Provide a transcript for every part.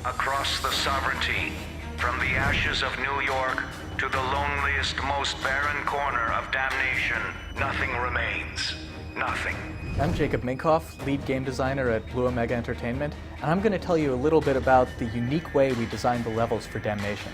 across the sovereignty, from the ashes of New York to the loneliest, most barren corner of damnation, nothing remains. Nothing. I'm Jacob Minkoff, lead game designer at Blue Omega Entertainment, and I'm going to tell you a little bit about the unique way we designed the levels for Damnation.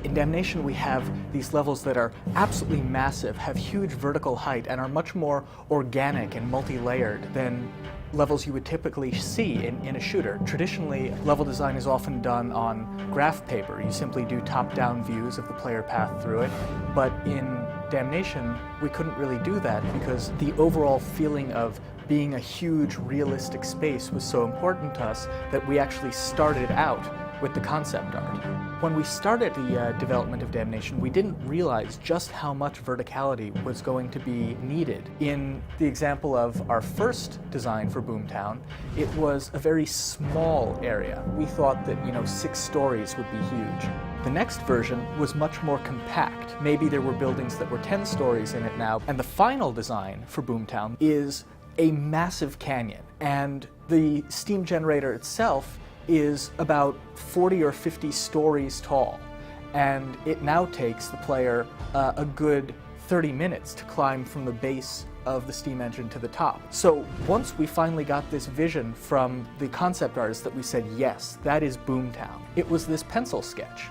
In Damnation, we have these levels that are absolutely massive, have huge vertical height, and are much more organic and multi-layered than levels you would typically see in a shooter. Traditionally, level design is often done on graph paper. You simply do top-down views of the player path through it. But in Damnation, we couldn't really do that because the overall feeling of being a huge, realistic space was so important to us that we actually started out with the concept art. When we started the development of Damnation, we didn't realize just how much verticality was going to be needed. In the example of our first design for Boomtown, it was a very small area. We thought that, 6 stories would be huge. The next version was much more compact. Maybe there were buildings that were 10 stories in it now. And the final design for Boomtown is a massive canyon. And the steam generator itself is about 40 or 50 stories tall, and it now takes the player a good 30 minutes to climb from the base of the steam engine to the top. So once we finally got this vision from the concept artist that we said, yes, that is Boomtown, it was this pencil sketch,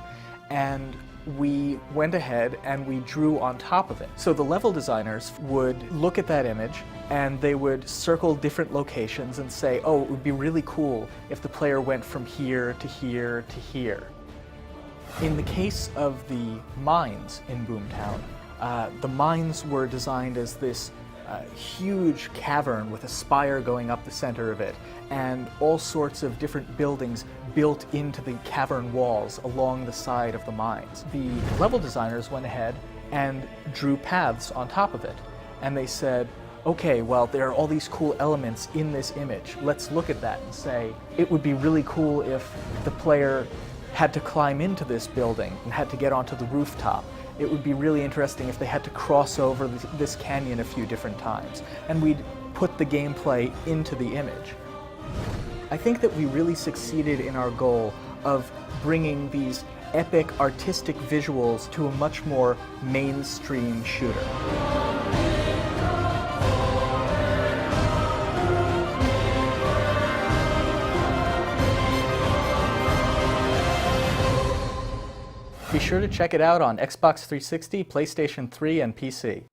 and we went ahead and we drew on top of it. So the level designers would look at that image and they would circle different locations and say, oh, it would be really cool if the player went from here to here to here. In the case of the mines in Boomtown, the mines were designed as this huge cavern with a spire going up the center of it, and all sorts of different buildings built into the cavern walls along the side of the mines. The level designers went ahead and drew paths on top of it, and they said, okay, well, there are all these cool elements in this image. Let's look at that and say, it would be really cool if the player had to climb into this building and had to get onto the rooftop. It would be really interesting if they had to cross over this canyon a few different times, and we'd put the gameplay into the image. I think that we really succeeded in our goal of bringing these epic artistic visuals to a much more mainstream shooter. Be sure to check it out on Xbox 360, PlayStation 3, and PC.